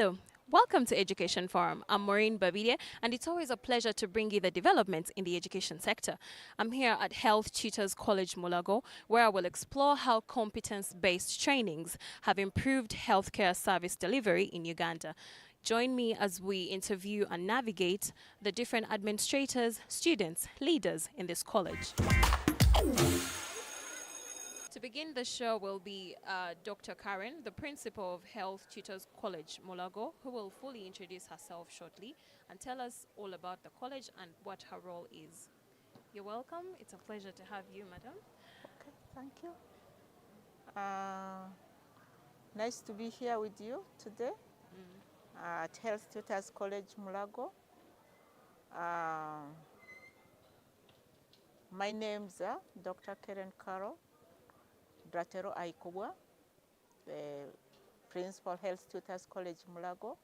Hello, welcome to Education Forum. I'm Maureen Babide, and it's always a pleasure to bring you the developments in the education sector. I'm here at Health Tutors College Mulago, where I will explore how competence-based trainings have improved healthcare service delivery in Uganda. Join me as we interview and navigate the different administrators, students, leaders in this college. To begin the show will be Dr. Karen, the principal of Health Tutors College Molago, who will fully introduce herself shortly and tell us all about the college and what her role is. You're welcome. It's a pleasure to have you, madam. Okay, thank you. Nice to be here with you today at Health Tutors College Mulago. My name's Dr. Karen Carol Dratero Aikobwa, the Principal Health Tutors College Mulago.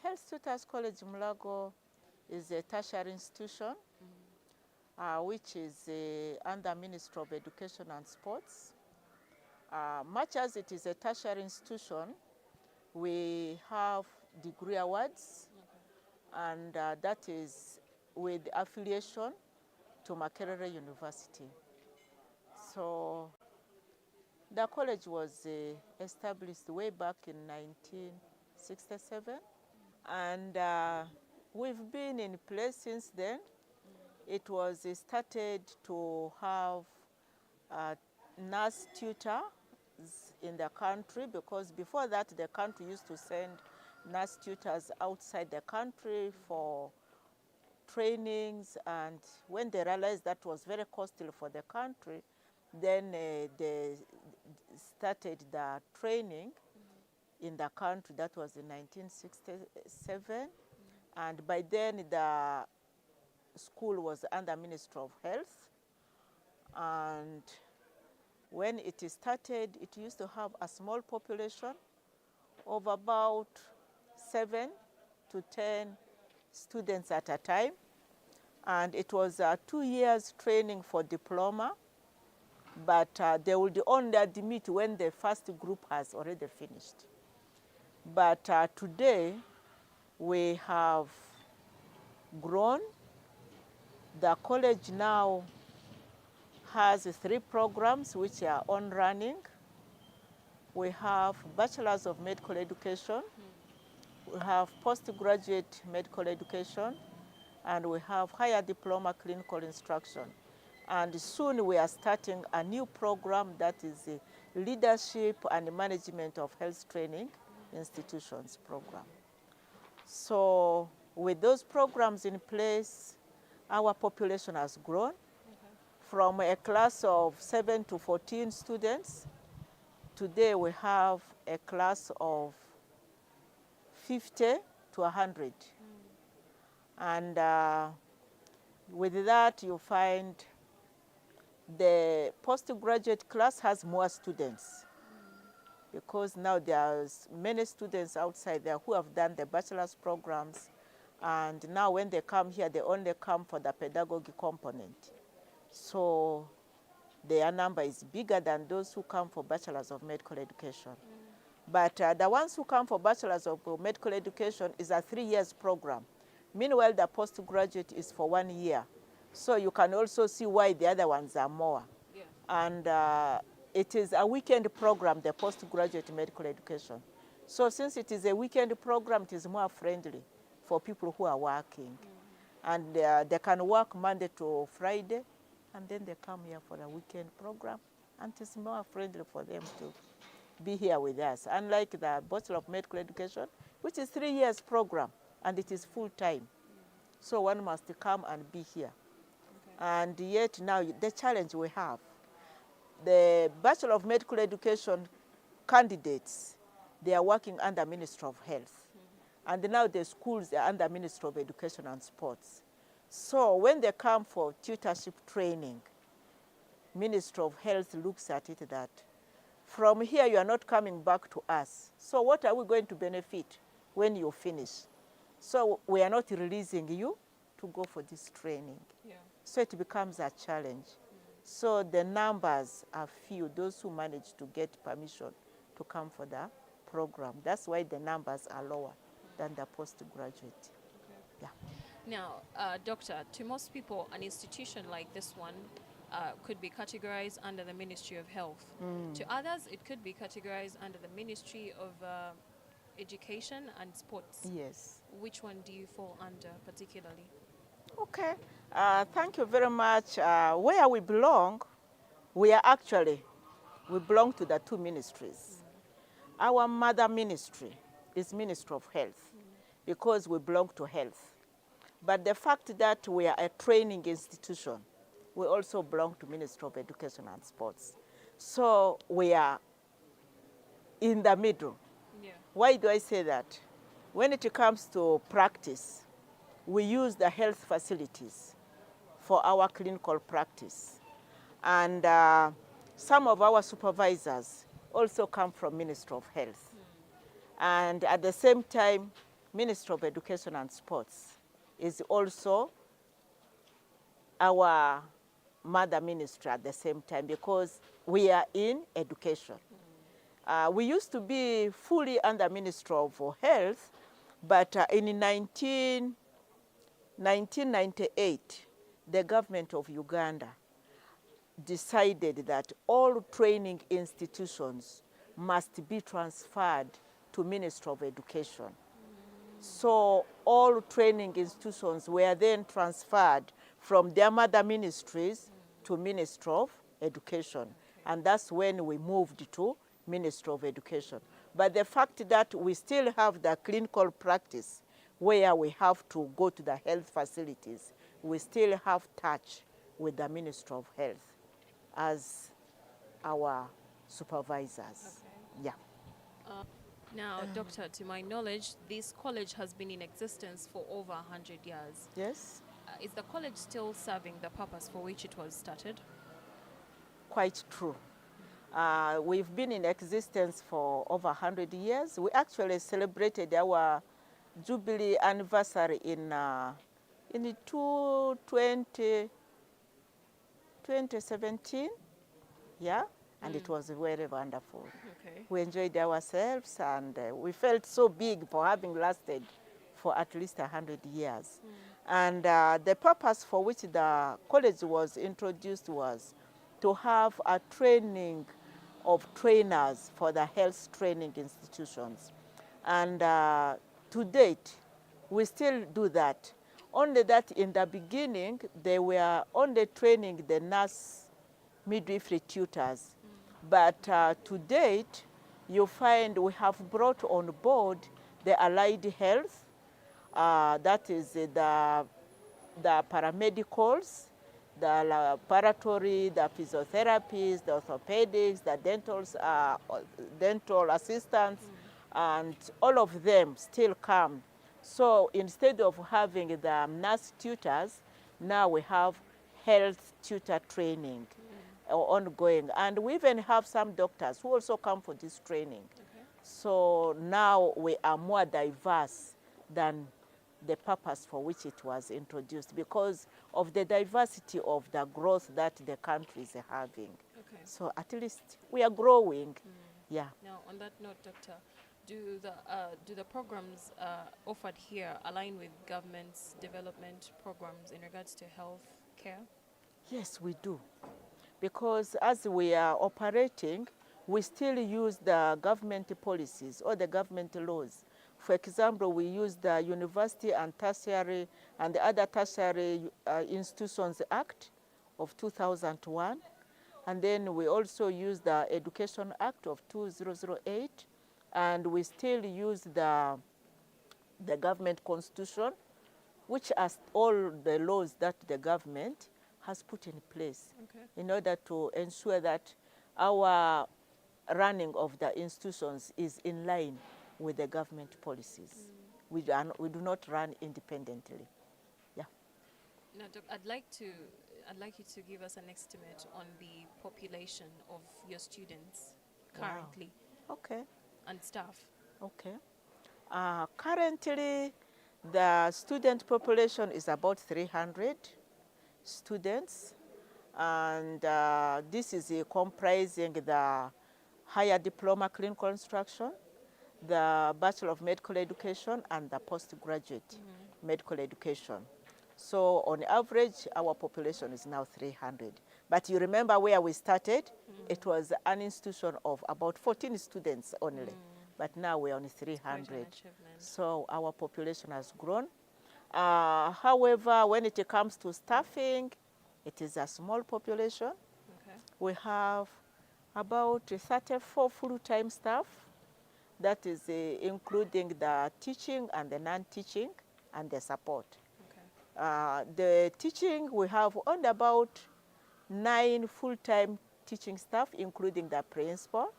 Health Tutors College Mulago is a tertiary institution which is under Ministry of Education and Sports. Much as it is a tertiary institution, we have degree awards, and that is with affiliation to Makerere University. So the college was established way back in 1967, and we've been in place since then. It was started to have nurse tutors in the country, because before that the country used to send nurse tutors outside the country for trainings, and when they realized that was very costly for the country, then they started the training in the country. That was in 1967, and by then the school was under Ministry of Health, and when it started, it used to have a small population of about 7 to 10 students at a time. And it was 2 years training for diploma, but they would only admit when the first group has already finished. But today, we have grown. The college now has 3 programs which are on running. We have Bachelors of Medical Education, we have postgraduate medical education, and we have higher diploma clinical instruction. And soon we are starting a new program that is the Leadership and Management of Health Training Institutions program. So with those programs in place, our population has grown from a class of 7 to 14 students. Today we have a class of 50 to 100. And with that, you find the postgraduate class has more students, because now there's many students outside there who have done the bachelor's programs, and now when they come here, they only come for the pedagogy component. So their number is bigger than those who come for Bachelors of Medical Education. But the ones who come for Bachelors of Medical Education is a 3 years program. Meanwhile, the postgraduate is for 1 year. So you can also see why the other ones are more. Yeah. And it is a weekend program, the postgraduate medical education. So since it is a weekend program, it is more friendly for people who are working. And they can work Monday to Friday, and then they come here for a weekend program, and it's more friendly for them to be here with us. Unlike the Bachelor of Medical Education, which is 3 years program, and it is full time. So one must come and be here. Okay. And yet now the challenge we have, the Bachelor of Medical Education candidates, they are working under Ministry of Health. And now the schools are under Ministry of Education and Sports. So when they come for tutorship training, Ministry of Health looks at it that from here you are not coming back to us. So what are we going to benefit when you finish? So we are not releasing you to go for this training. Yeah. So it becomes a challenge. So the numbers are few, those who manage to get permission to come for the program. That's why the numbers are lower than the postgraduate. Yeah. Now, Doctor, to most people, an institution like this one could be categorized under the Ministry of Health. To others, it could be categorized under the Ministry of Education and Sports. Yes. Which one do you fall under particularly? Okay. Thank you very much. Where we belong, we belong to the two ministries. Our mother ministry is Ministry of Health because we belong to health. But the fact that we are a training institution, we also belong to Ministry of Education and Sports. So we are in the middle. Yeah. Why do I say that? When it comes to practice, we use the health facilities for our clinical practice. And some of our supervisors also come from Ministry of Health. And at the same time, Ministry of Education and Sports is also our mother ministry at the same time because we are in education. We used to be fully under Ministry of Health, but in 1998, the government of Uganda decided that all training institutions must be transferred to Ministry of Education. So all training institutions were then transferred from their mother ministries to Ministry of Education. And that's when we moved to Ministry of Education. But the fact that we still have the clinical practice where we have to go to the health facilities, we still have touch with the Ministry of Health as our supervisors. Okay. Yeah. Now, Doctor, to my knowledge, this college has been in existence for over 100 years. Yes. Is the college still serving the purpose for which it was started? Quite true. We've been in existence for over 100 years. We actually celebrated our Jubilee anniversary in 2017, yeah, and it was very wonderful. Okay. We enjoyed ourselves and we felt so big for having lasted for at least 100 years. And the purpose for which the college was introduced was to have a training of trainers for the health training institutions. And to date, we still do that. Only that in the beginning, they were only training the nurse midwifery tutors. But to date, you find we have brought on board the allied health, that is the paramedicals, the laboratory, the physiotherapists, the orthopedics, the dental assistants, and all of them still come. So instead of having the nurse tutors, now we have health tutor training ongoing. And we even have some doctors who also come for this training. Okay. So now we are more diverse than the purpose for which it was introduced because of the diversity of the growth that the country is having. Okay. So at least we are growing. Yeah. Now, on that note, Doctor, do the programs offered here align with government's development programs in regards to health care? Yes, we do. Because as we are operating, we still use the government policies or the government laws. For example, we use the University and Tertiary and the other Tertiary Institutions Act of 2001. And then we also use the Education Act of 2008. And we still use the government constitution, which are all the laws that the government has put in place in order to ensure that our running of the institutions is in line with the government policies. We do not run independently. Yeah. Now, Doc, I'd like you to give us an estimate on the population of your students currently. Wow. Okay. And staff. Okay. Currently, the student population is about 300 students, and this is comprising the higher diploma clinical instruction, the Bachelor of Medical Education and the postgraduate medical education. So on average, our population is now 300. But you remember where we started? It was an institution of about 14 students only. But now we're on 300. So our population has grown. However, when it comes to staffing, it is a small population. Okay. We have about 34 full-time staff. That is including the teaching and the non-teaching and the support. Okay. The teaching, we have on about 9 full-time teaching staff, including the principal.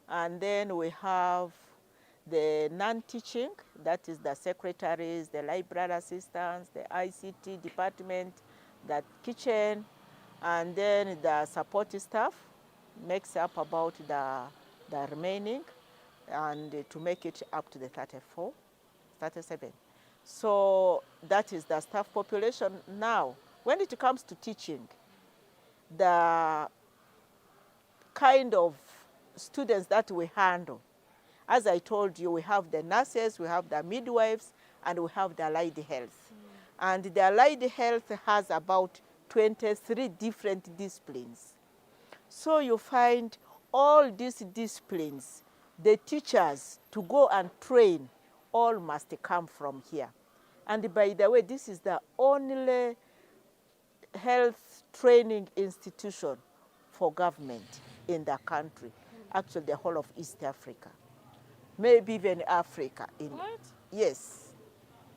And then we have the non-teaching, that is the secretaries, the library assistants, the ICT department, the kitchen, and then the support staff makes up about the remaining, and to make it up to the 34, 37. So that is the staff population. Now, when it comes to teaching, the kind of students that we handle, as I told you, we have the nurses, we have the midwives, and we have the allied health. And the allied health has about 23 different disciplines. So you find all these disciplines, the teachers to go and train, all must come from here. And by the way, this is the only health training institution for government in the country, actually the whole of East Africa, maybe even Africa. What? Yes,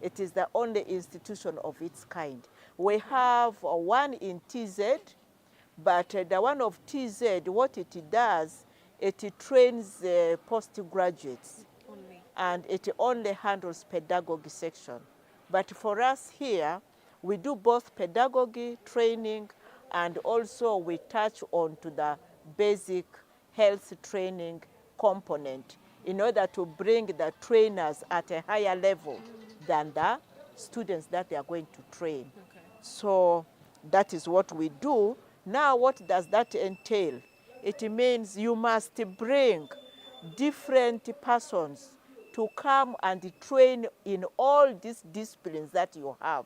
it is the only institution of its kind. We have one in TZ, but the one of TZ, what it does, it trains postgraduates. Only. And it only handles pedagogy section. But for us here, we do both pedagogy training, and also we touch on to the basic health training component in order to bring the trainers at a higher level than the students that they are going to train. Okay. So that is what we do. Now, what does that entail? It means you must bring different persons to come and train in all these disciplines that you have.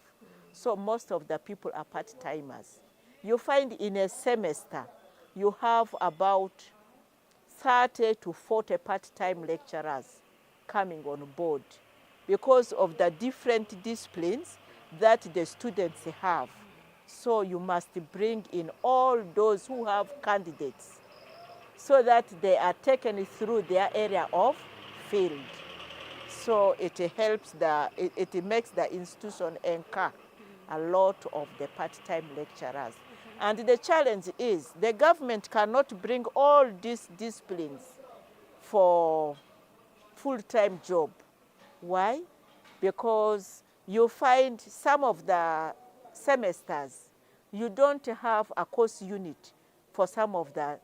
So most of the people are part-timers. You find in a semester, you have about 30 to 40 part-time lecturers coming on board because of the different disciplines that the students have. So you must bring in all those who have candidates so that they are taken through their area of field. So it helps it makes the institution incur a lot of the part-time lecturers. And the challenge is the government cannot bring all these disciplines for full-time job. Why? Because you find some of the semesters, you don't have a course unit for some of the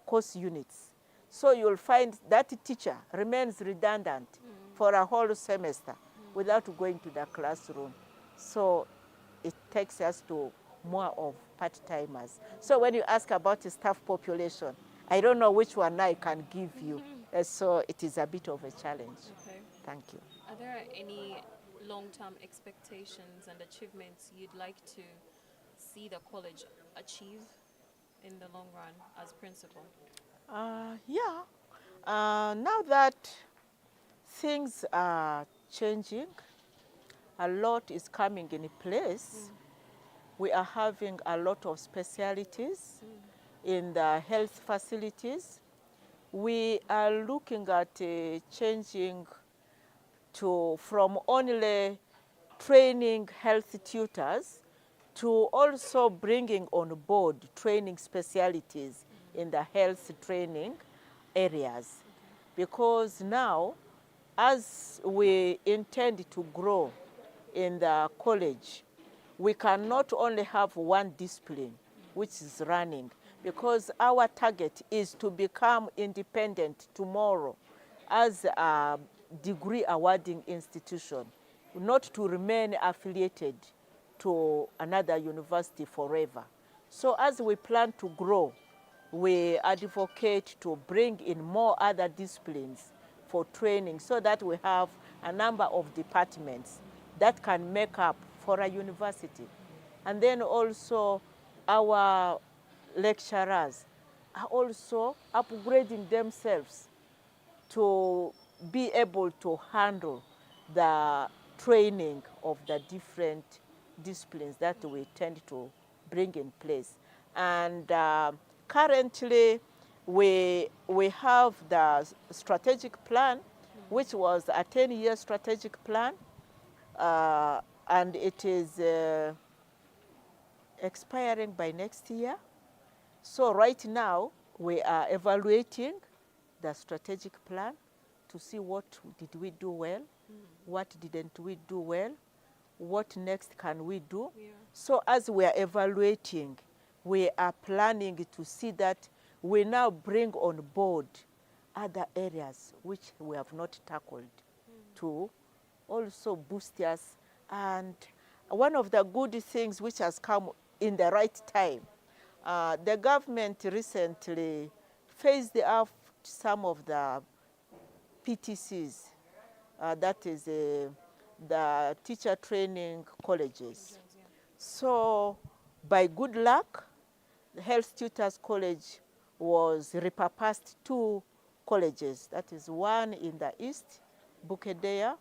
course units. So you'll find that teacher remains redundant for a whole semester without going to the classroom. So it takes us to more of part-timers. So when you ask about the staff population, I don't know which one I can give you. So it is a bit of a challenge. Okay. Thank you. Are there any long-term expectations and achievements you'd like to see the college achieve in the long run as principal? Now that things are changing, a lot is coming in place. We are having a lot of specialties in the health facilities. We are looking at changing from only training health tutors to also bringing on board training specialties in the health training areas. Because now, as we intend to grow in the college, we cannot only have one discipline which is running, because our target is to become independent tomorrow as a degree awarding institution, not to remain affiliated to another university forever. So as we plan to grow, we advocate to bring in more other disciplines for training so that we have a number of departments that can make up for a university. And then also our lecturers are also upgrading themselves to be able to handle the training of the different disciplines that we tend to bring in place. And currently, we have the strategic plan, which was a 10-year strategic plan, and it is expiring by next year. So right now, we are evaluating the strategic plan to see what did we do well, what didn't we do well, what next can we do. Yeah. So as we are evaluating, we are planning to see that we now bring on board other areas which we have not tackled to also boost us. And one of the good things which has come in the right time, the government recently phased out some of the PTCs, that is the teacher training colleges. So by good luck, the Health Tutors College was repurposed 2 colleges. That is one in the east, Bukedea,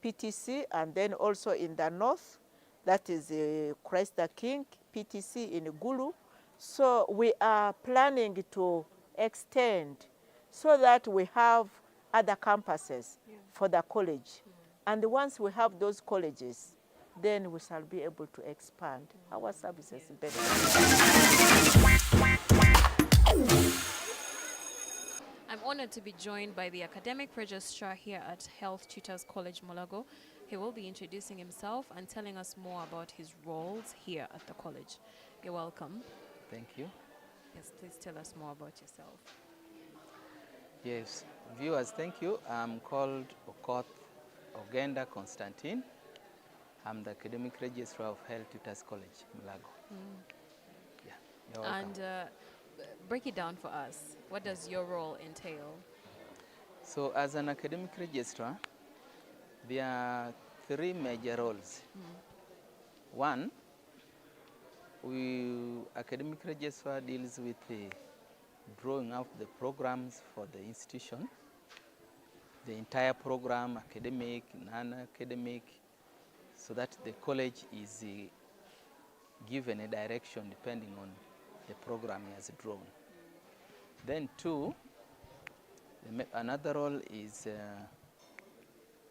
PTC, and then also in the north, that is Christ the King, PTC in Gulu. So we are planning to extend so that we have other campuses for the college. And once we have those colleges, then we shall be able to expand our services better. I'm honored to be joined by the academic registrar here at Health Tutors College Mulago. He will be introducing himself and telling us more about his roles here at the college. You're welcome. Thank you. Yes, please tell us more about yourself. Yes, viewers, thank you. I'm called Okoth Ogenda Constantine. I'm the academic registrar of Health Tutors College, Mulago. Yeah, you're welcome. And break it down for us. What does your role entail? So as an academic registrar, there are 3 major roles. One, academic registrar deals with the drawing up the programs for the institution, the entire program, academic, non-academic, so that the college is given a direction depending on the program he has drawn. Then 2, another role is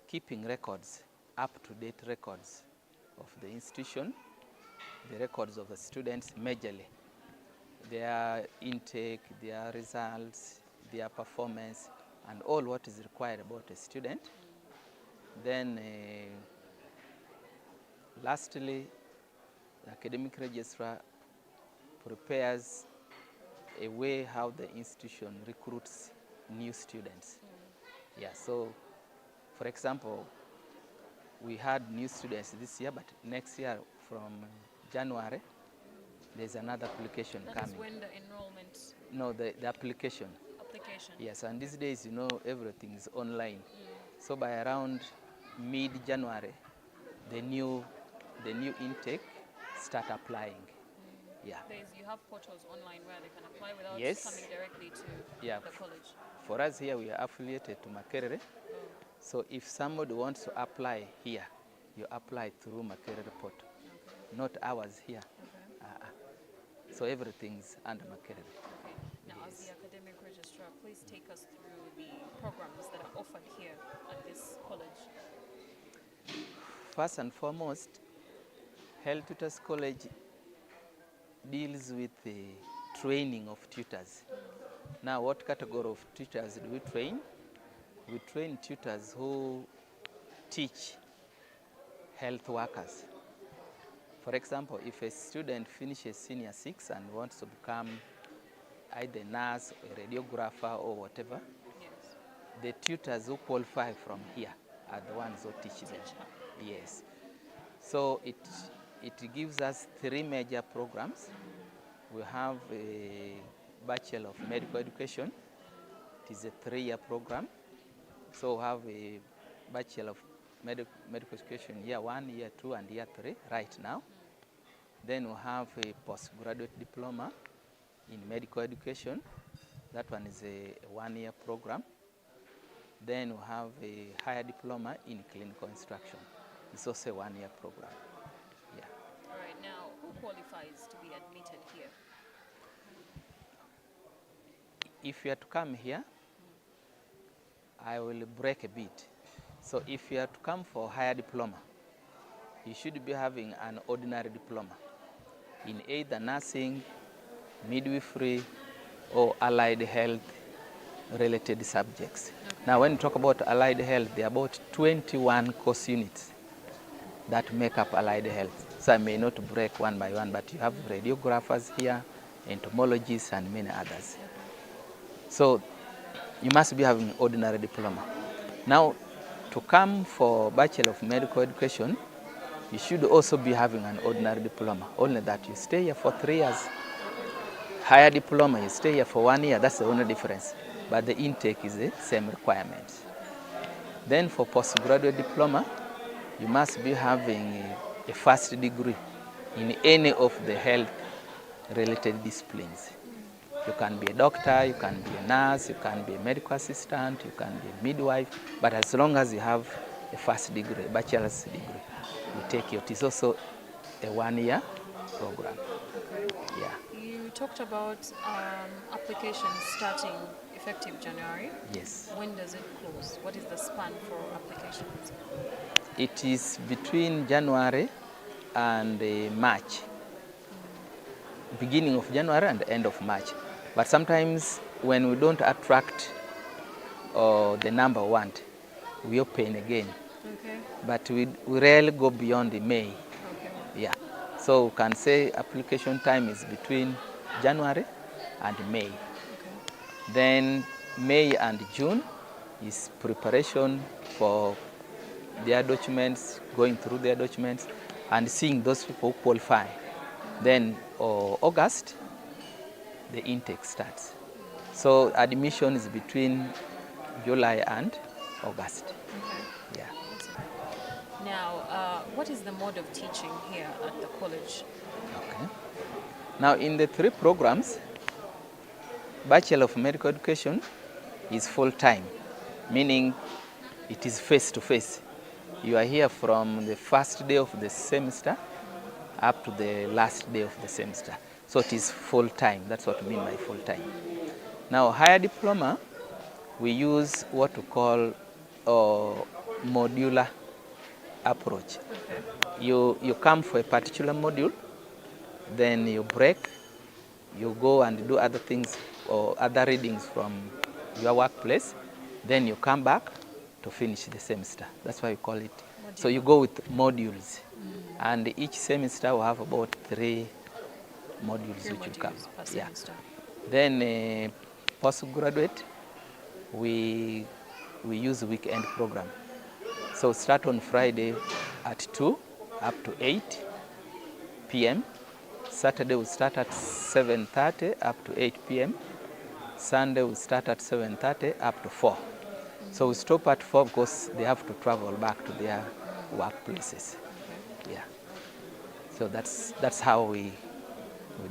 keeping records, up-to-date records of the institution, the records of the students majorly, their intake, their results, their performance, and all what is required about a student. Then lastly, the academic registrar prepares a way how the institution recruits new students. Yeah, so for example, we had new students this year, but next year from January, there's another application That coming. is when the enrollment No, the application. application. Yes, and these days, you know, everything is online. So by around mid-January, the new intake start applying. Yeah. You have portals online where they can apply without Yes. coming directly to Yeah. the college. For us here, we are affiliated to Makerere. So if somebody wants to apply here, you apply through Makerere portal, not ours here. So everything's under Makerere. Okay. Now, as the academic registrar, please take us through the programs that are offered here at this college. First and foremost, Health Tutors College deals with the training of tutors. Now, what category of tutors do we train? We train tutors who teach health workers. For example, if a student finishes senior 6 and wants to become either a nurse, a radiographer, or whatever, Yes. the tutors who qualify from here are the ones who teach them. Yes. So it gives us 3 major programs. We have a Bachelor of Medical Education. It is a 3-year program. So we have a Bachelor of Medical Education year 1, year 2, and year 3 right now. Then we have a postgraduate diploma in medical education. That one is a 1-year program. Then we have a higher diploma in clinical instruction. It's also a 1-year program. Yeah. All right, now who qualifies to be admitted here? If you are to come here, I will break a bit. So if you are to come for higher diploma, you should be having an ordinary diploma in either nursing, midwifery, or allied health related subjects. Okay. Now when you talk about allied health, there are about 21 course units that make up allied health. So I may not break one by one, but you have radiographers here, entomologists, and many others. So you must be having ordinary diploma. Now, to come for Bachelor of Medical Education, you should also be having an ordinary diploma, only that you stay here for 3 years. Higher diploma, you stay here for 1 year, that's the only difference. But the intake is the same requirement. Then for postgraduate diploma, you must be having a first degree in any of the health-related disciplines. You can be a doctor, you can be a nurse, you can be a medical assistant, you can be a midwife, but as long as you have a first degree, a bachelor's degree, you take it. It's also a 1-year program. Okay. Yeah. You talked about applications starting effective January. Yes. When does it close? What is the span for applications? It is between January and March. Beginning of January and end of March. But sometimes when we don't attract the number we want, we open again. Okay. But we rarely go beyond May. Okay. Yeah. So we can say application time is between January and May. Okay. Then May and June is preparation for their documents, going through their documents, and seeing those people who qualify. Then August, the intake starts. So admission is between July and August. Okay. Yeah. Now, what is the mode of teaching here at the college? Okay. Now in the 3 programs, Bachelor of Medical Education is full-time, meaning it is face-to-face. You are here from the first day of the semester up to the last day of the semester. So it is full-time. That's what we mean by full-time. Now, higher diploma, we use what we call modular approach. Okay. You come for a particular module, then you break, you go and do other things or other readings from your workplace, then you come back to finish the semester. That's why we call it. Module. So you go with modules. And each semester will have about 3 modules which you cover. Yeah. Then postgraduate, we use weekend program. So start on Friday at 2 up to 8 p.m. Saturday we start at 7:30 up to 8 p.m. Sunday we start at 7:30 up to 4. So we stop at 4 because they have to travel back to their workplaces. Yeah. So that's how we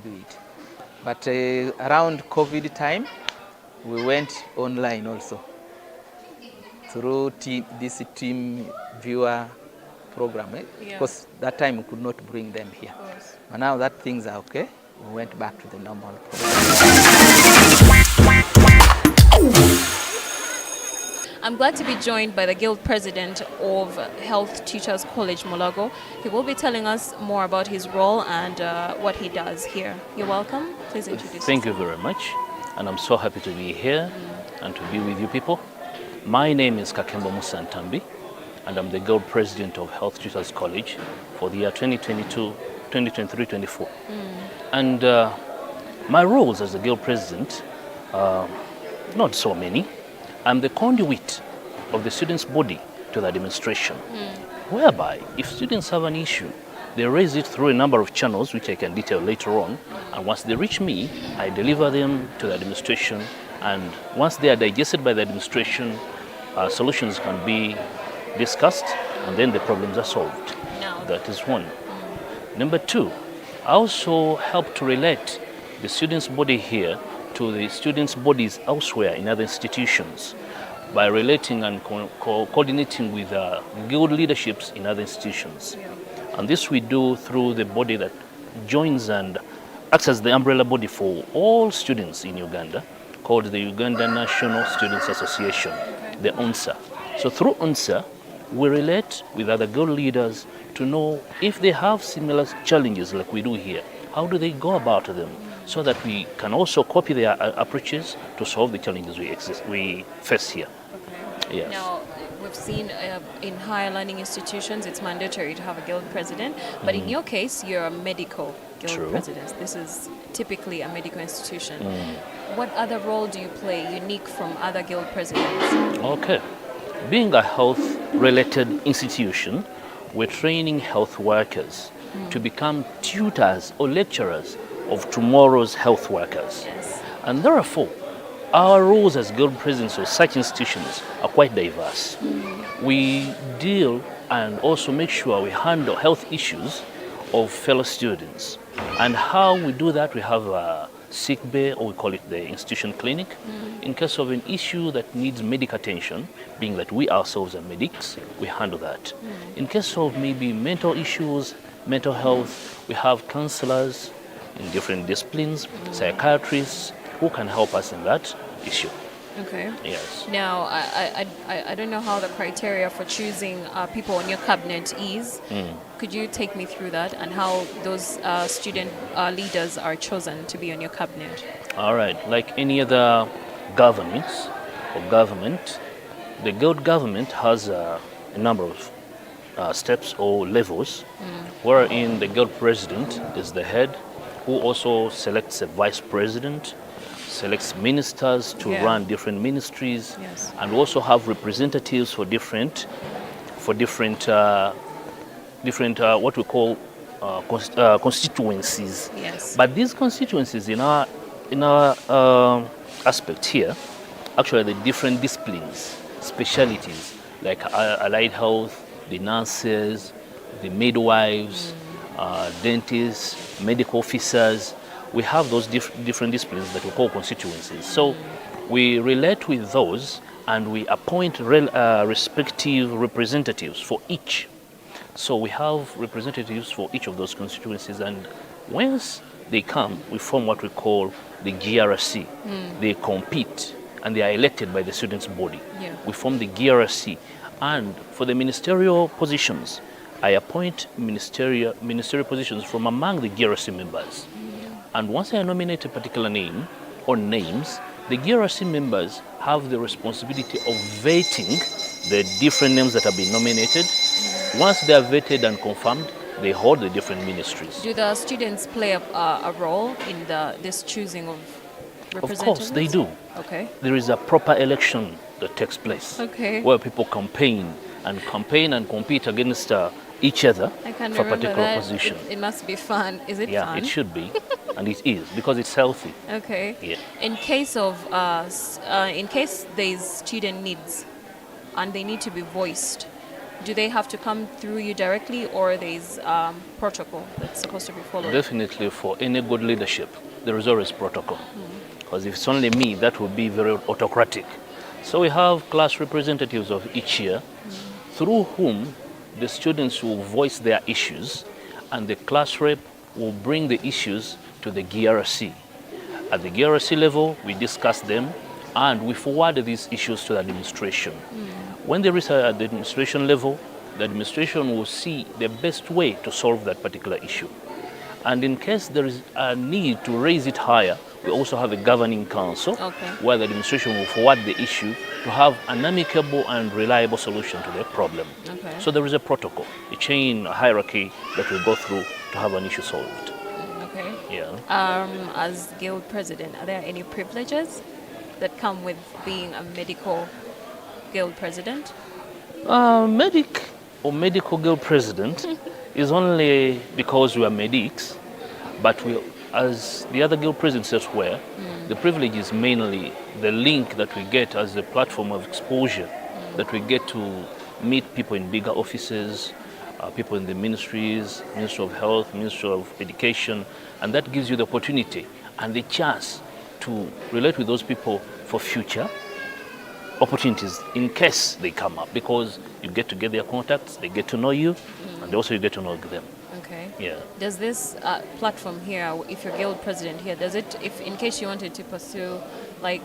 do it. But around COVID time, we went online also through this team viewer program. Yeah. Because that time we could not bring them here. But now that things are okay, we went back to the normal program. I'm glad to be joined by the Guild President of Health Teachers College Mulago. He will be telling us more about his role and what he does here. You're welcome. Please introduce Thank you very much. And I'm so happy to be here and to be with you people. My name is Kakemba Musa Ntambi, and I'm the Guild President of Health Teachers College for the year 2022-2023-24. And my roles as the Guild President are not so many. I'm the conduit of the students' body to the administration, whereby if students have an issue, they raise it through a number of channels, which I can detail later on, and once they reach me, I deliver them to the administration, and once they are digested by the administration, solutions can be discussed, and then the problems are solved. Now, That is one. Number two, I also help to relate the students' body here to the students' bodies elsewhere in other institutions by relating and coordinating with guild leaderships in other institutions. And this we do through the body that joins and acts as the umbrella body for all students in Uganda, called the Uganda National Students Association, the UNSA. So through UNSA, we relate with other guild leaders to know if they have similar challenges like we do here, how do they go about them, so that we can also copy their approaches to solve the challenges we face here. okay. Yes. Now, we've seen in higher learning institutions, it's mandatory to have a guild president, but in your case, you're a medical guild True. president. This is typically a medical institution. What other role do you play unique from other guild presidents? Okay. Being a health-related institution, we're training health workers to become tutors or lecturers of tomorrow's health workers. Yes. And therefore, our roles as guild presidents of such institutions are quite diverse. We deal and also make sure we handle health issues of fellow students. And how we do that, we have a sick bay, or we call it the institution clinic. In case of an issue that needs medical attention, being that we ourselves are medics, we handle that. In case of maybe mental issues, mental health, we have counselors in different disciplines, psychiatrists, who can help us in that issue. Okay. Yes. Now, I don't know how the criteria for choosing people on your cabinet is. Could you take me through that and how those student leaders are chosen to be on your cabinet? All right. Like any other governance or government, the guild government has a number of steps or levels, wherein the guild president is the head, who also selects a vice president, selects ministers to run different ministries, Yes. and also have representatives for different what we call constituencies. Yes. But these constituencies in our aspect here, actually the different disciplines, specialities like allied health, the nurses, the midwives, dentists, medical officers. We have those different disciplines that we call constituencies. So we relate with those and we appoint respective representatives for each. So we have representatives for each of those constituencies, and once they come, we form what we call the GRC. They compete and they are elected by the students' body. Yeah. We form the GRC, and for the ministerial positions, I appoint ministerial positions from among the GRC members. And once I nominate a particular name or names, the GRC members have the responsibility of vetting the different names that have been nominated. Once they are vetted and confirmed, they hold the different ministries. Do the students play a role in this choosing of Of representatives? course, they do. Okay. There is a proper election that takes place Okay. where people campaign and compete against each other I can for a remember particular that. position. It must be fun. Is it Yeah, fun? it should be, and it is, because it's healthy. Okay. Yeah. In case of in case there's student needs and they need to be voiced, do they have to come through you directly, or there's protocol that's supposed to be followed? Definitely, for any good leadership, there is always protocol. Because if it's only me, that would be very autocratic. So we have class representatives of each year, through whom the students will voice their issues, and the class rep will bring the issues to the GRC. At the GRC level, we discuss them, and we forward these issues to the administration. When they reach at the administration level, the administration will see the best way to solve that particular issue. And in case there is a need to raise it higher, we also have a governing council Okay. where the administration will forward the issue to have an amicable and reliable solution to the problem. Okay. So there is a protocol, a chain, a hierarchy that we go through to have an issue solved. Okay. Yeah. As guild president, are there any privileges that come with being a medical guild president? Medic or medical guild president is only because we are medics, but we, as the other guild presidents elsewhere, the privilege is mainly the link that we get as a platform of exposure that we get to meet people in bigger offices, people in the ministries, Ministry of Health, Ministry of Education, and that gives you the opportunity and the chance to relate with those people for future opportunities in case they come up, because you get to get their contacts, they get to know you, and also you get to know them. Okay. Yeah. Does this platform here, if you're guild president here, does it, if in case you wanted to pursue like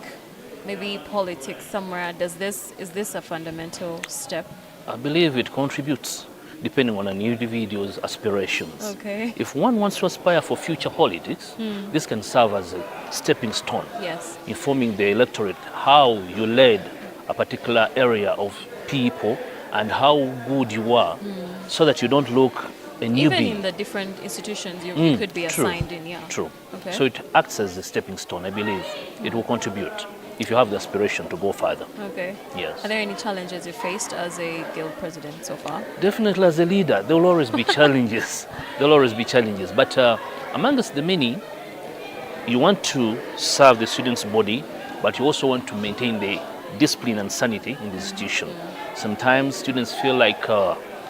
maybe politics somewhere, is this a fundamental step? I believe it contributes depending on an individual's aspirations. Okay. If one wants to aspire for future politics, this can serve as a stepping stone, Yes. informing the electorate how you led a particular area of people and how good you are, so that you don't look a newbie. Even in the different institutions you could be True. assigned in, yeah. True. Okay. So it acts as a stepping stone, I believe. It will contribute if you have the aspiration to go further. Okay. Yes. Are there any challenges you faced as a guild president so far? Definitely, as a leader, there will always be challenges. There will always be challenges. But amongst the many, you want to serve the students' body, but you also want to maintain the discipline and sanity in the institution. Sometimes students feel like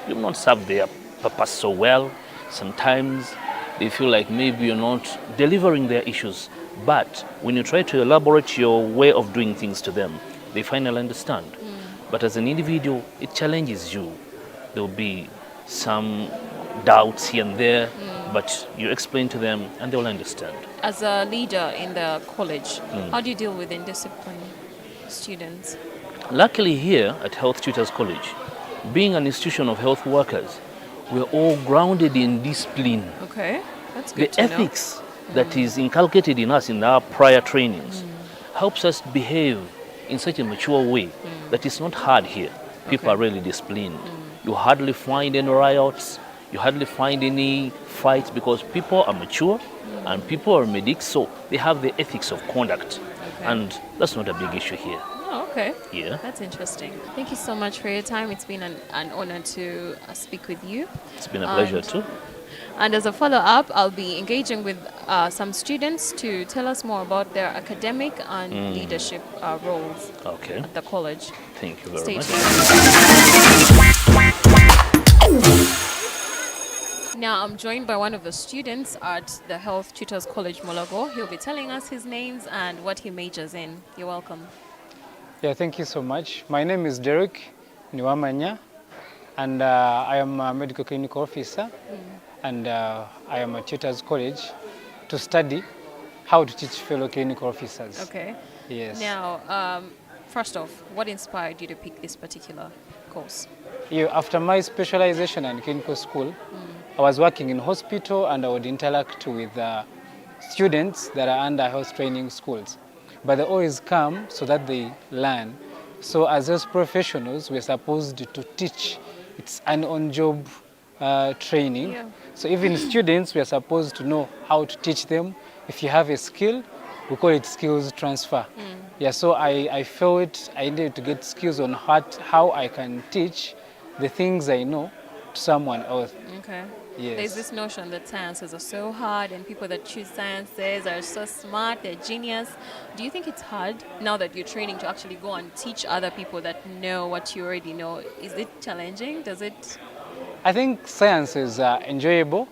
you've not served their purpose so well. Sometimes they feel like maybe you're not delivering their issues. But when you try to elaborate your way of doing things to them, they finally understand. But as an individual, it challenges you. There will be some doubts here and there, but you explain to them and they will understand. As a leader in the college, how do you deal with indisciplined students? Luckily here at Health Tutors College, being an institution of health workers, we're all grounded in discipline. Okay, that's The good to know. ethics that is inculcated in us in our prior trainings helps us behave in such a mature way that it's not hard here. People Okay. are really disciplined. You hardly find any riots, you hardly find any fights, because people are mature and people are medics, so they have the ethics of conduct. Okay. And that's not a big issue here. Oh, okay. Yeah. That's interesting. Thank you so much for your time. It's been an honor to speak with you. It's been a pleasure too. And as a follow-up, I'll be engaging with some students to tell us more about their academic and leadership roles Okay. at the college. Thank you very Stay much. tuned. Now I'm joined by one of the students at the Health Tutors College Mulago. He'll be telling us his names and what he majors in. You're welcome. Yeah, thank you so much. My name is Derek Niwamanya, and I am a medical clinical officer, and I am at Tutors College to study how to teach fellow clinical officers. Okay. Yes. Now, first off, what inspired you to pick this particular course? Yeah, after my specialization in clinical school, I was working in hospital and I would interact with students that are under health training schools. But they always come so that they learn. So as health professionals, we're supposed to teach. It's an on-job training. Yeah. So even students, we are supposed to know how to teach them. If you have a skill, we call it skills transfer. Yeah, so I felt I needed to get skills on how I can teach the things I know to someone else. Okay. Yes. There's this notion that sciences are so hard and people that choose sciences are so smart, they're genius. Do you think it's hard now that you're training to actually go and teach other people that know what you already know? Is it challenging? Does it? I think science is enjoyable.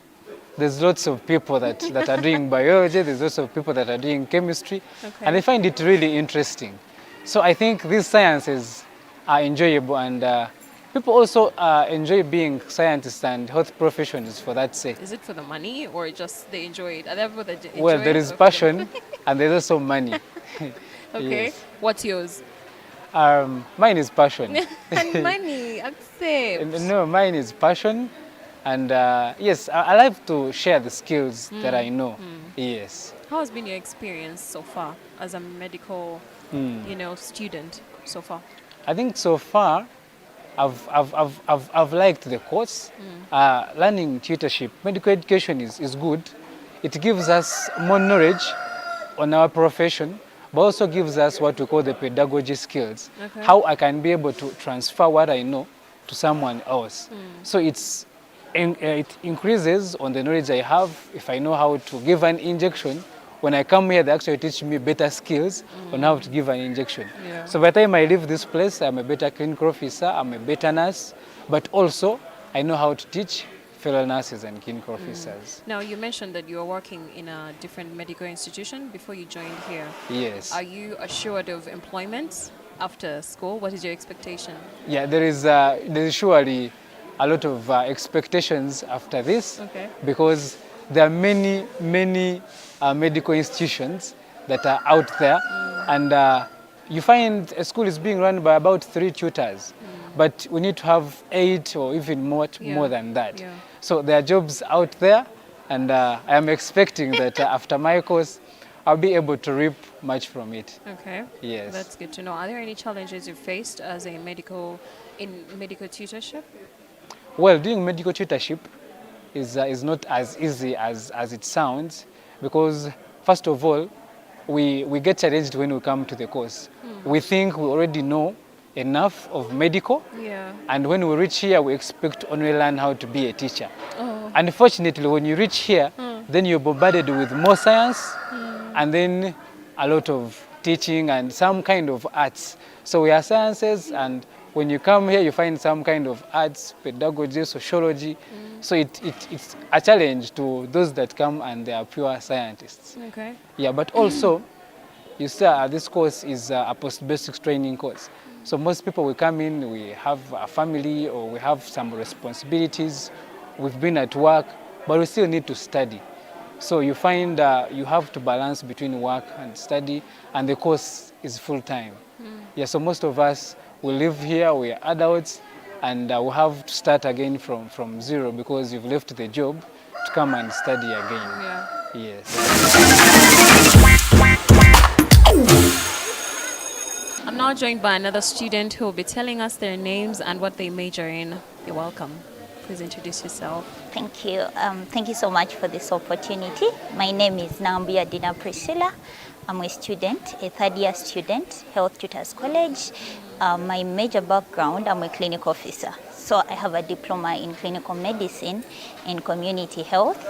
There's lots of people that are doing biology, there's lots of people that are doing chemistry, Okay. and I find it really interesting. So I think these sciences are enjoyable, and people also enjoy being scientists and health professionals for that sake. Is it for the money or just they enjoy it? Are there people that enjoy Well, there it is or for the- passion and there's also money. Okay. Yes. What's yours? Mine is passion. And money, accept. No, mine is passion. And yes, I like to share the skills that I know. Yes. How has been your experience so far as a medical, student so far? I think so far, I've liked the course. Learning tutorship, medical education is good. It gives us more knowledge on our profession, but also gives us what we call the pedagogy skills. Okay. How I can be able to transfer what I know to someone else. So it increases on the knowledge I have. If I know how to give an injection when I come here, they actually teach me better skills on how to give an injection. Yeah. So by the time I leave this place, I'm a better clinical officer, I'm a better nurse, but also I know how to teach fellow nurses and clinical officers. Now, you mentioned that you were working in a different medical institution before you joined here. Yes. Are you assured of employment after school? What is your expectation? Yeah, there is surely a lot of expectations after this, Okay. because there are many medical institutions that are out there, and you find a school is being run by about 3 tutors, but we need to have 8 or even more than that. Yeah. So there are jobs out there, and I am expecting that after my course, I'll be able to reap much from it. Okay. Yes. That's good to know. Are there any challenges you faced as a medical tutorship? Well, doing medical tutorship is not as easy as it sounds, because first of all, we get challenged when we come to the course. We think we already know enough of medical, Yeah. and when we reach here, we expect to only learn how to be a teacher. Oh. Unfortunately, when you reach here, then you're bombarded with more science, and then a lot of teaching and some kind of arts. So we are sciences, and when you come here, you find some kind of arts, pedagogy, sociology. So it's a challenge to those that come and they are pure scientists. Okay. Yeah, but also, you see, this course is a post-basics training course. So most people will come in, we have a family or we have some responsibilities, we've been at work, but we still need to study. So you find you have to balance between work and study, and the course is full-time. Yeah, so most of us, we live here, we are adults, and we have to start again from zero, because you've left the job to come and study again. Yeah. Yes. I'm now joined by another student who will be telling us their names and what they major in. You're welcome. Please introduce yourself. Thank you. Thank you so much for this opportunity. My name is Nambia Dina Priscilla. I'm a student, a third-year student, Health Tutors College. My major background, I'm a clinical officer. So I have a diploma in clinical medicine and community health.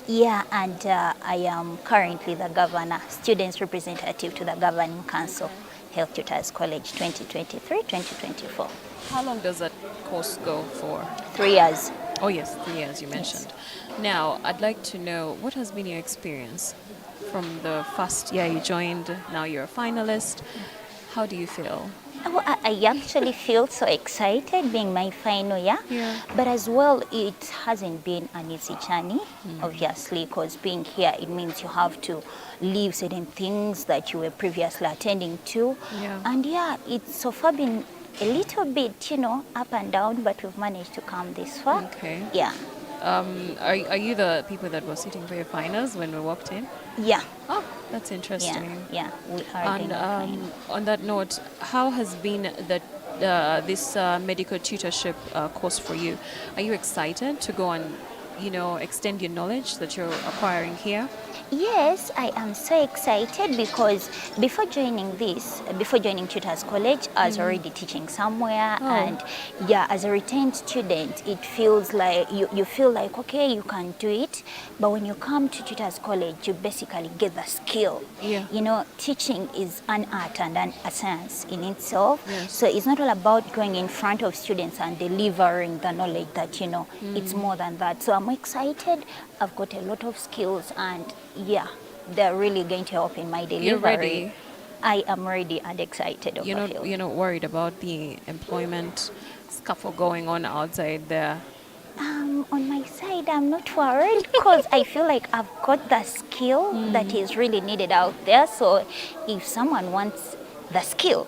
Yeah, and I am currently the governor, students representative to the Governing Council, Health Tutors College 2023-2024. How long does that course go for? 3 years. Oh yes, 3 years you mentioned. Now, I'd like to know, what has been your experience from the first year you joined, now you're a finalist. How do you feel? Oh, I actually feel so excited being my final year, Yeah. but as well, it hasn't been an easy journey, obviously, because being here, it means you have to leave certain things that you were previously attending to. Yeah. And yeah, it's so far been a little bit, up and down, but we've managed to come this far. Okay. Yeah. Are you the people that were sitting for your finals when we walked in? Yeah. Oh, that's interesting. Yeah. We are And doing fine. on that note, how has been this medical tutorship course for you? Are you excited to go and, extend your knowledge that you're acquiring here? Yes, I am so excited because before joining Tutors College, I was already teaching somewhere, and yeah, as a retained student, it feels like you feel like, okay, you can do it, but when you come to Tutors College, you basically get the skill. Yeah. Teaching is an art and a science in itself, Yes. so it's not all about going in front of students and delivering the knowledge that, it's more than that. So I'm excited. I've got a lot of skills, and yeah, they're really going to help in my delivery. You're ready. I am ready and excited. You're not worried about the employment scuffle going on outside there? On my side, I'm not worried because I feel like I've got the skill that is really needed out there. So if someone wants the skill,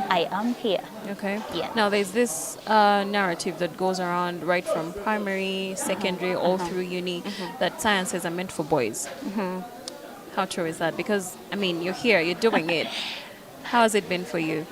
I am here. Okay. Yeah. Now, there's this narrative that goes around right from primary, secondary, all through uni, that sciences are meant for boys. How true is that? Because, you're here, you're doing it. How has it been for you?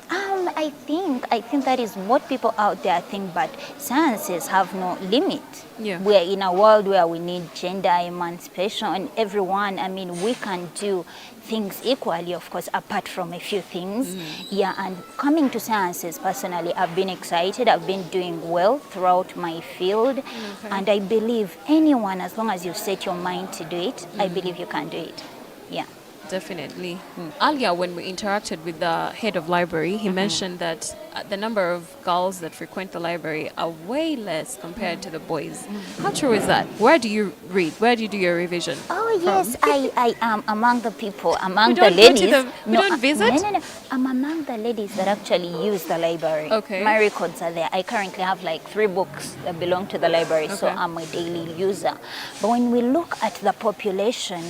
I I think that is what people out there think, but sciences have no limit. Yeah. We're in a world where we need gender emancipation, and everyone, I mean, we can do things equally, of course, apart from a few things. Yeah, and coming to sciences, personally, I've been excited. I've been doing well throughout my field, and I believe anyone, as long as you set your mind to do it, I believe you can do it. Yeah. Definitely. Earlier, when we interacted with the head of library, he mentioned that the number of girls that frequent the library are way less compared to the boys. How true is that? Where do you read? Where do you do your revision? Oh yes, I am among the people, among the don't go to ladies. the- we don't visit? No. I'm among the ladies that actually use the library. Okay. My records are there. I currently have like 3 books that belong to the library, so Okay. I'm a daily user. But when we look at the population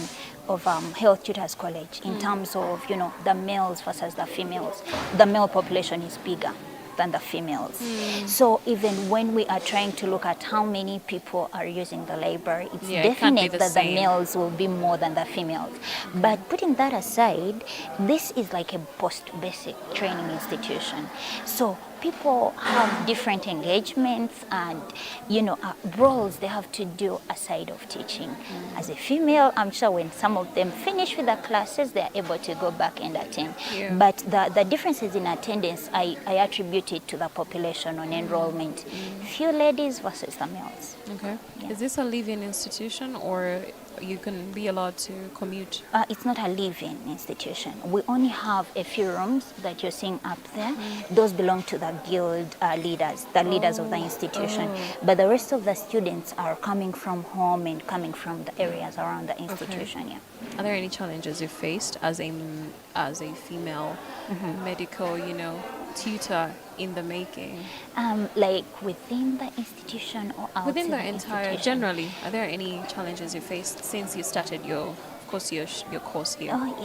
of Health Tutors College in terms of, you know, the males versus the females, the male population is bigger than the females. So even when we are trying to look at how many people are using the library, it's Yeah, it can't be definite the that the same. males will be more than the females. But putting that aside, this is like a post-basic training institution. So people have different engagements and, you know, roles they have to do aside of teaching. As a female, I'm sure when some of them finish with the classes, they're able to go back and attend. Yeah. But the differences in attendance, I attribute it to the population on enrollment. Few ladies versus the males. Okay. Yeah. Is this a live-in institution, or you can be allowed to commute? It's not a living institution. We only have a few rooms that you're seeing up there. Those belong to the guild leaders, the leaders of the institution. But the rest of the students are coming from home and coming from the areas around the institution. Yeah. Are there any challenges you faced as a female medical, tutor in the making? Like within the institution or outside Within the the entire, institution? generally, are there any challenges you faced since you started your course here? Oh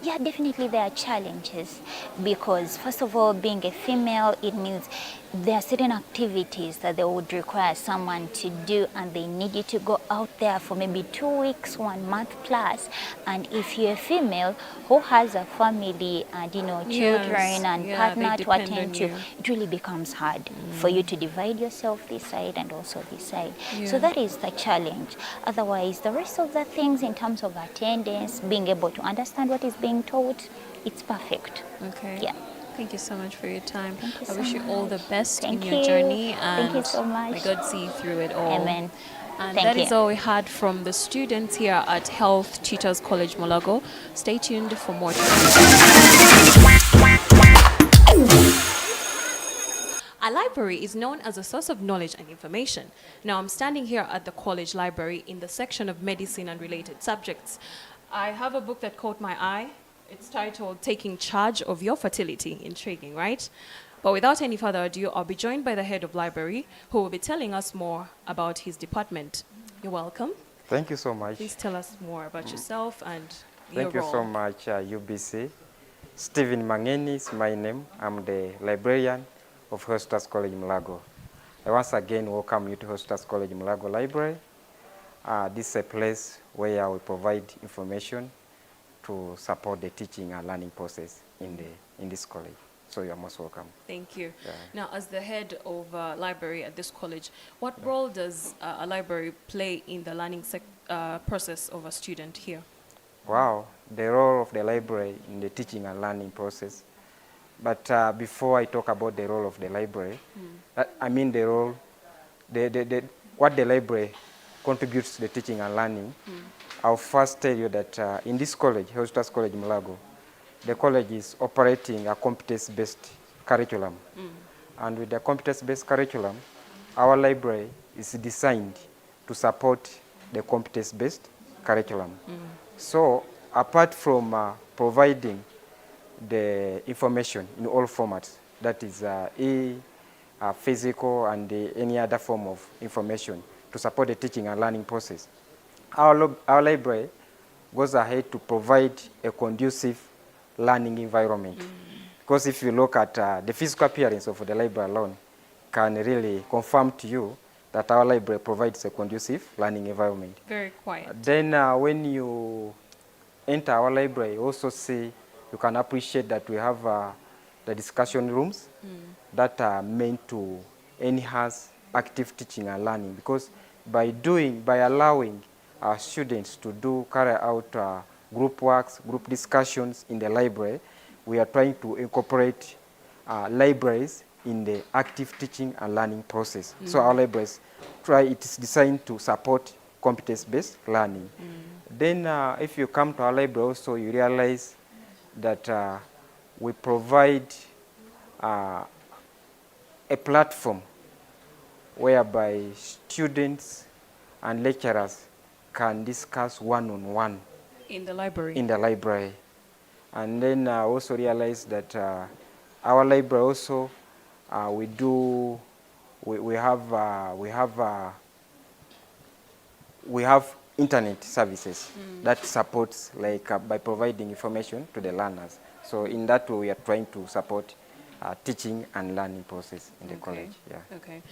yeah, definitely there are challenges because first of all, being a female, it means there are certain activities that they would require someone to do, and they need you to go out there for maybe 2 weeks, 1 month plus. And if you're a female who has a family and children and yeah, partner they to depend attend on to, you. it really becomes hard for you to divide yourself this side and also this side. Yeah. So that is the challenge. Otherwise, the rest of the things in terms of attendance, being able to understand what is being taught, it's perfect. Okay. Yeah. Thank you so much for your time. Thank you I so wish you all the much. best Thank in your you. journey, Thank and you so much. may God see you through it all. Amen. And Thank that is you. all we had from the students here at Health Tutors College Mulago. Stay tuned for more. A library is known as a source of knowledge and information. Now I'm standing here at the college library in the section of medicine and related subjects. I have a book that caught my eye. It's titled Taking Charge of Your Fertility. Intriguing, right? But without any further ado, I'll be joined by the head of library, who will be telling us more about his department. You're welcome. Thank you so much. Please tell us more about yourself and Thank your you role. so much, UBC. Stephen Mangeni is my name. I'm the librarian of Hostas College Mulago. I once again welcome you to Hostas College Mulago Library. This is a place where we provide information to support the teaching and learning process in this college. So you are most welcome. Thank you. Yeah. Now, as the head of library at this college, what role does a library play in the learning process of a student here? Wow, the role of the library in the teaching and learning process. But before I talk about the role of the library, I mean the role, what the library contributes to the teaching and learning, I'll first tell you that in this college, Hostas College Mulago, the college is operating a competence-based curriculum. And with the competence-based curriculum, our library is designed to support the competence-based curriculum. So apart from providing the information in all formats, that is physical and any other form of information to support the teaching and learning process, our library goes ahead to provide a conducive learning environment. Because if you look at the physical appearance of the library alone, can really confirm to you that our library provides a conducive learning environment. Very quiet. Then when you enter our library, you also see, you can appreciate that we have the discussion rooms that are meant to enhance active teaching and learning, because by allowing our students to carry out group works, group discussions in the library, we are trying to incorporate libraries in the active teaching and learning process. So our libraries it is designed to support competence-based learning. Then if you come to our library also, you realize that we provide a platform whereby students and lecturers can discuss one-on-one In the library. in the library. And then also realize that our library also we have internet services that supports by providing information to the learners. So in that way, we are trying to support teaching and learning process in the college. Yeah. Okay.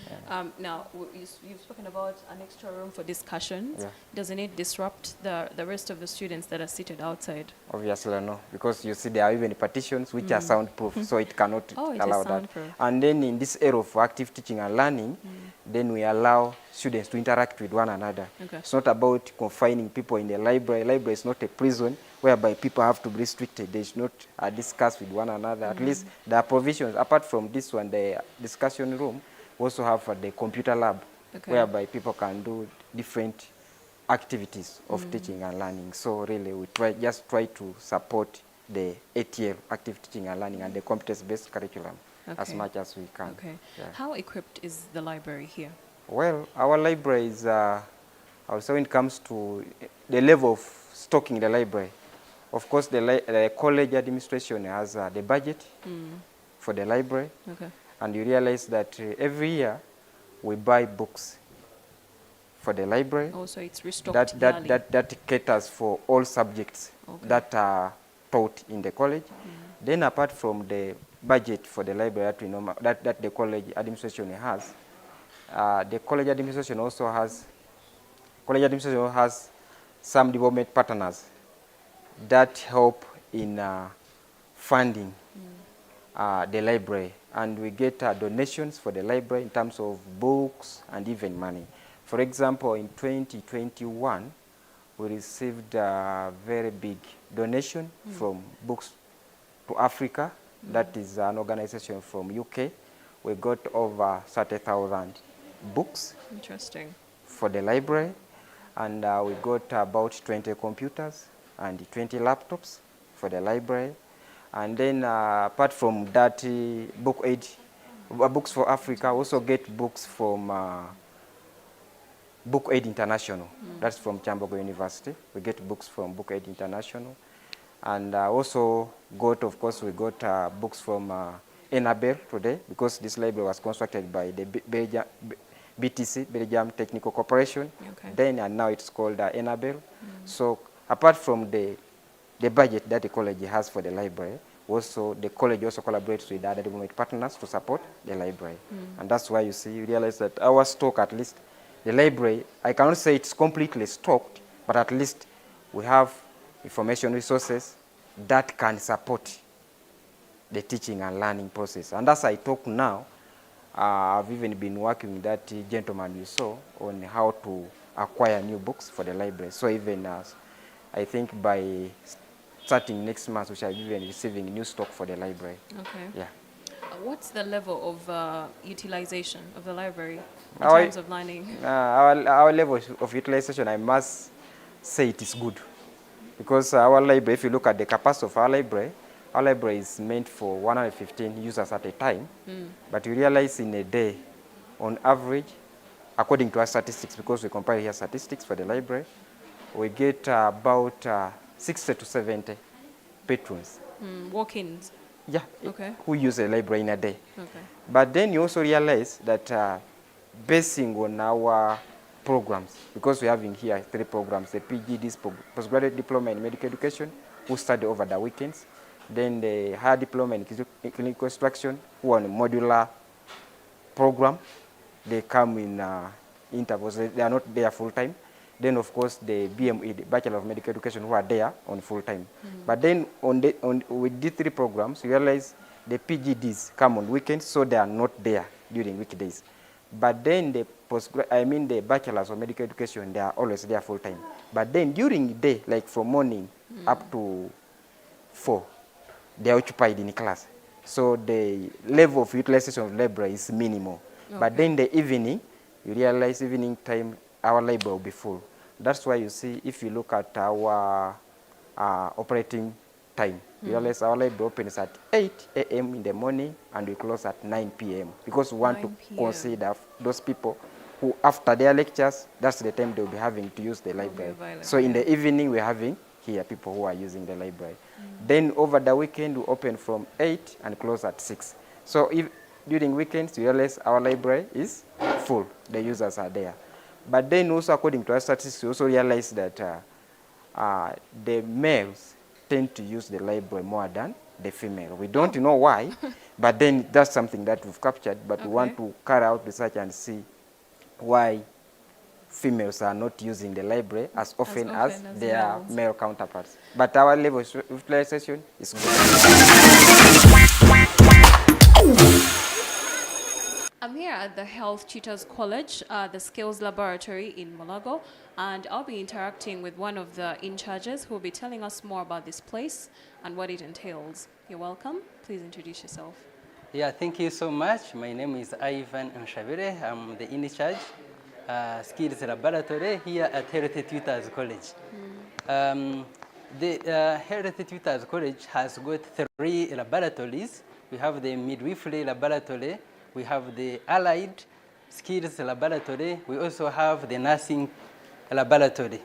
Now, you've spoken about an extra room for discussions. Yeah. Doesn't it disrupt the rest of the students that are seated outside? Obviously no, because you see there are even partitions which are soundproof, so it cannot Oh, it allow is that. soundproof. And then in this era of active teaching and learning, then we allow students to interact with one another. Okay. It's not about confining people in the library. Library is not a prison whereby people have to be restricted. They should not discuss with one another. At least there are provisions. Apart from this one, the discussion room, we also have the computer lab, Okay. whereby people can do different activities of teaching and learning. So really we just try to support the ATL, active teaching and learning, and the competence-based curriculum as Okay. much as we can. Okay. Yeah. How equipped is the library here? Well, our library is, also when it comes to the level of stocking in the library, of course the college administration has the budget for the library, Okay. and you realize that every year we buy books for the library. Also, it's restocked yearly. that caters for all subjects Okay. that are taught in the college. Then apart from the budget for the library that the college administration has, the college administration also has some development partners that help in funding the library, and we get donations for the library in terms of books and even money. For example, in 2021, we received a very big donation from Books to Africa. That is an organization from UK. We got over 30,000 books Interesting. for the library, and we got about 20 computers and 20 laptops for the library. And then apart from that, Books for Africa also get books from Book Aid International. That's from Chambogo University. We get books from Book Aid International. And also of course, we got books from Enabel today, because this library was constructed by the BTC, Belgium Technical Corporation. Okay. Then and now it's called Enabel. So apart from the budget that the college has for the library, also the college also collaborates with other development partners to support the library. And that's why you realize that our stock, at least the library, I cannot say it's completely stocked, but at least we have information resources that can support the teaching and learning process. And as I talk now, I've even been working with that gentleman you saw on how to acquire new books for the library. So even I think by starting next month, we shall be even receiving new stock for the library. Okay. Yeah. What's the level of utilization of the library in Our- terms of learning? Our level of utilization, I must say it is good. Because our library, if you look at the capacity of our library is meant for 115 users at a time. But you realize in a day, on average, according to our statistics, because we compile here statistics for the library, we get about 60 to 70 patrons. Walk-ins. Yeah, Okay. who use the library in a day. Okay. But then you also realize that basing on our programs, because we're having here 3 programs, the PGD's postgraduate diploma in medical education, who study over the weekends, then the higher diploma in clinical instruction, who are on a modular program. They come in intervals, they are not there full time. Then of course the BME, the Bachelor of Medical Education, who are there on full time. But then with these 3 programs, you realize the PGDs come on weekends, so they are not there during weekdays. But then the the bachelors of medical education, they are always there full time. But then during the day, like from morning up to 4, they are occupied in class. So the level of utilization of library is minimal. Okay. But then the evening, you realize evening time, our library will be full. That's why you see, if you look at our operating time, you realize our library opens at 8 a.m. in the morning and we close at 9 p.m. because we want to consider those people who, after their lectures, that's the time they'll be having to use the library. So in the evening, we're having here people who are using the library. Then over the weekend, we open from 8 and close at 6. So if during weekends, you realize our library is full. The users are there. But then also, according to our statistics, we also realize that the males tend to use the library more than the female. We don't know why, but then that's something that we've captured, but we want to carry out research and see why females are not using the library as often as their male counterparts. But our level of utilization is good. I'm here at the Health Tutors College, the Skills Laboratory in Mulago, and I'll be interacting with one of the in-charges who will be telling us more about this place and what it entails. You're welcome. Please introduce yourself. Yeah, thank you so much. My name is Ivan Nshabire. I'm the in-charge Skills Laboratory here at Health Tutors College. The Health Tutors College has got 3 laboratories. We have the midwifery laboratory, we have the allied skills laboratory, we also have the nursing laboratory.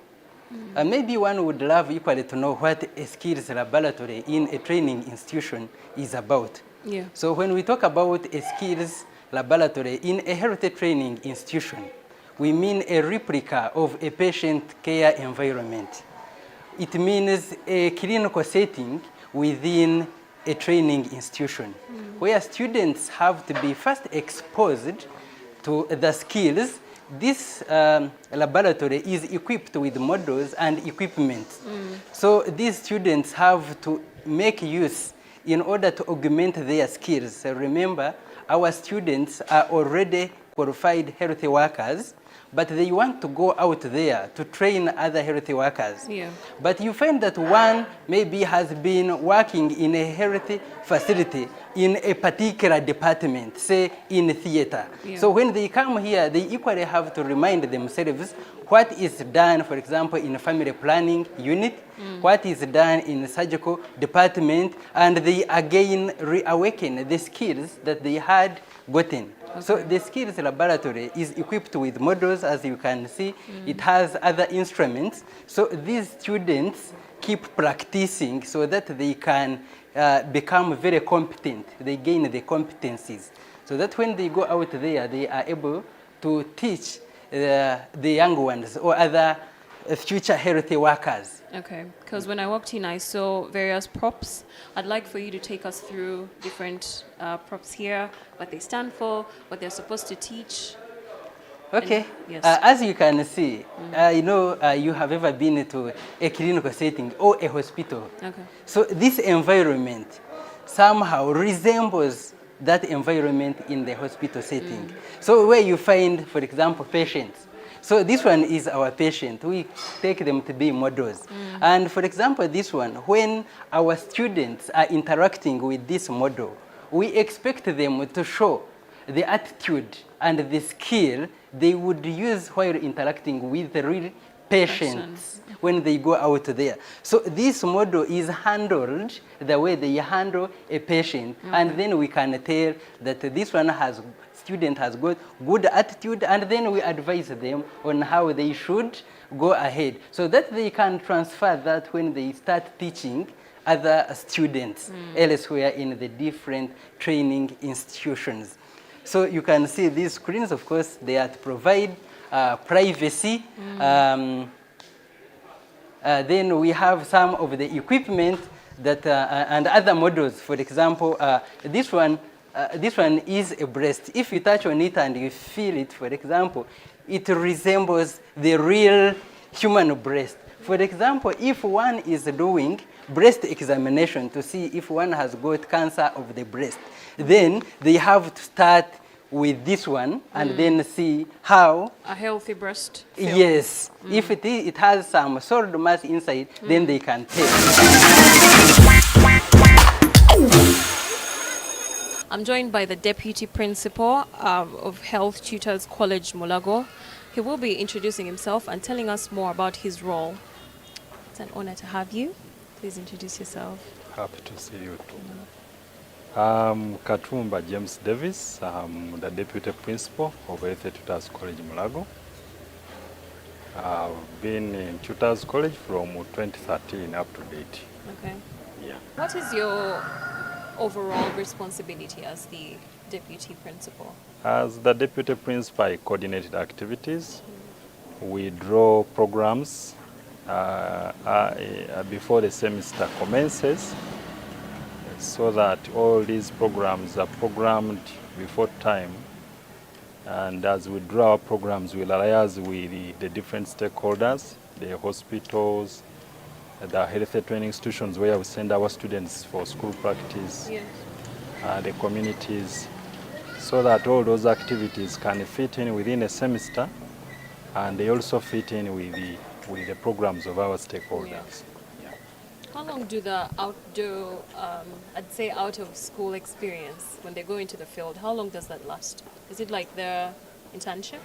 Maybe one would love equally to know what a skills laboratory in a training institution is about. Yeah. So when we talk about a skills laboratory in a health training institution, we mean a replica of a patient care environment. It means a clinical setting within a training institution, where students have to be first exposed to the skills. This laboratory is equipped with models and equipment. So these students have to make use in order to augment their skills. So remember, our students are already qualified health workers, but they want to go out there to train other health workers. Yeah. But you find that one maybe has been working in a health facility in a particular department, say in theater. Yeah. So when they come here, they equally have to remind themselves what is done, for example, in a family planning unit, what is done in surgical department, and they again reawaken the skills that they had gotten. Okay. So the skills laboratory is equipped with models, as you can see. It has other instruments. So these students keep practicing so that they can become very competent. They gain the competencies. So that when they go out there, they are able to teach the young ones or other future healthy workers. Okay, because when I walked in, I saw various props. I'd like for you to take us through different props here, what they stand for, what they're supposed to teach. Okay, yes. As you can see, you have ever been to a clinical setting or a hospital. Okay. So this environment somehow resembles that environment in the hospital setting. So where you find, for example, patients. So this one is our patient. We take them to be models. And for example, this one, when our students are interacting with this model, we expect them to show the attitude and the skill they would use while interacting with the real patients when they go out there. So this model is handled the way they handle a patient. And then we can tell that this one student has got good attitude, and then we advise them on how they should go ahead so that they can transfer that when they start teaching other students elsewhere in the different training institutions. So you can see these screens, of course, they are to provide privacy. Then we have some of the equipment that and other models. For example, this one is a breast. If you touch on it and you feel it, for example, it resembles the real human breast. For example, if one is doing breast examination to see if one has got cancer of the breast. Then they have to start with this one and then see how A healthy breast. Film. yes, if it has some solid mass inside, then they can take. I'm joined by the Deputy Principal of Health Tutors College Mulago. He will be introducing himself and telling us more about his role. It's an honor to have you. Please introduce yourself. Happy to see you too. I'm Katumba James Davis. I'm the Deputy Principal of Health Tutors College Mulago. I've been in Tutors College from 2013 up to date. Okay. Yeah. What is your overall responsibility as the Deputy Principal? As the Deputy Principal, I coordinated activities. We draw programs before the semester commences, so that all these programs are programmed before time. And as we draw our programs, we'll liaise with the different stakeholders, the hospitals, the health training institutions where we send our students for school practice, Yes. the communities, so that all those activities can fit in within a semester, and they also fit in with the programs of our stakeholders. How long do the outdoor, I'd say out of school experience, when they go into the field, how long does that last? Is it like their internship?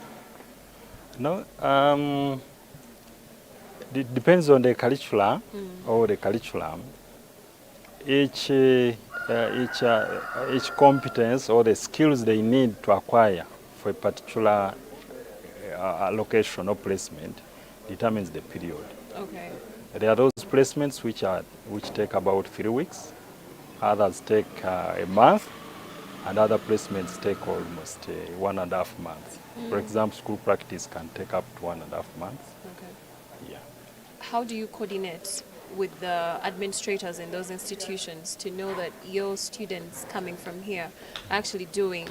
No, it depends on the curriculum or the curriculum. Each competence or the skills they need to acquire for a particular location or placement determines the period. Okay. There are those placements which take about 3 weeks, others take a month, and other placements take almost 1.5 months. For example, school practice can take up to 1.5 months. Okay. Yeah. How do you coordinate with the administrators in those institutions to know that your students coming from here are actually doing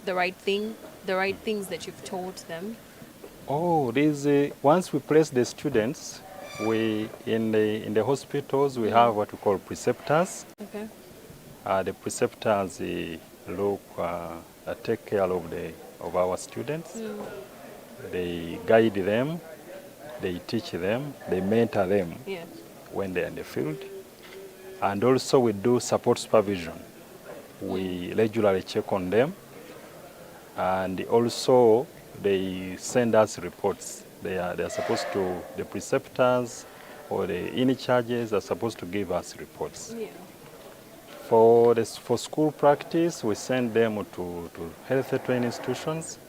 the right thing, the right things that you've taught them? Oh, once we place the students, in the hospitals we have what we call preceptors. Okay. The preceptors take care of our students. They guide them, they teach them, they mentor them Yes. when they're in the field. And also we do support supervision. We regularly check on them, and also they send us reports. They are supposed to, the preceptors or the in-charges are supposed to give us reports. Yeah. For school practice, we send them to health training institutions.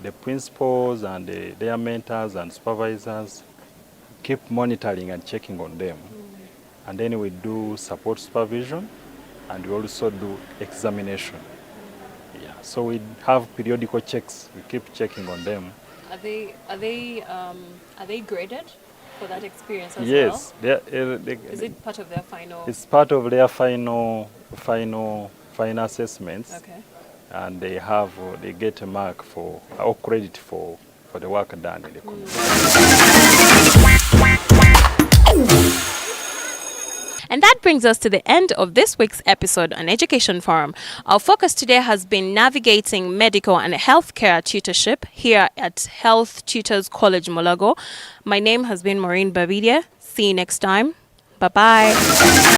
The principals and their mentors and supervisors keep monitoring and checking on them. And then we do support supervision, and we also do examination. Yeah. So we have periodical checks. We keep checking on them. Are they graded for that experience as Yes, well? Is it part of their final? It's part of their final assessments. Okay. And they get a mark or credit for the work done in the community. And that brings us to the end of this week's episode on Education Forum. Our focus today has been navigating medical and healthcare tutorship here at Health Tutors College Mulago. My name has been Maureen Bavidia. See you next time. Bye-bye.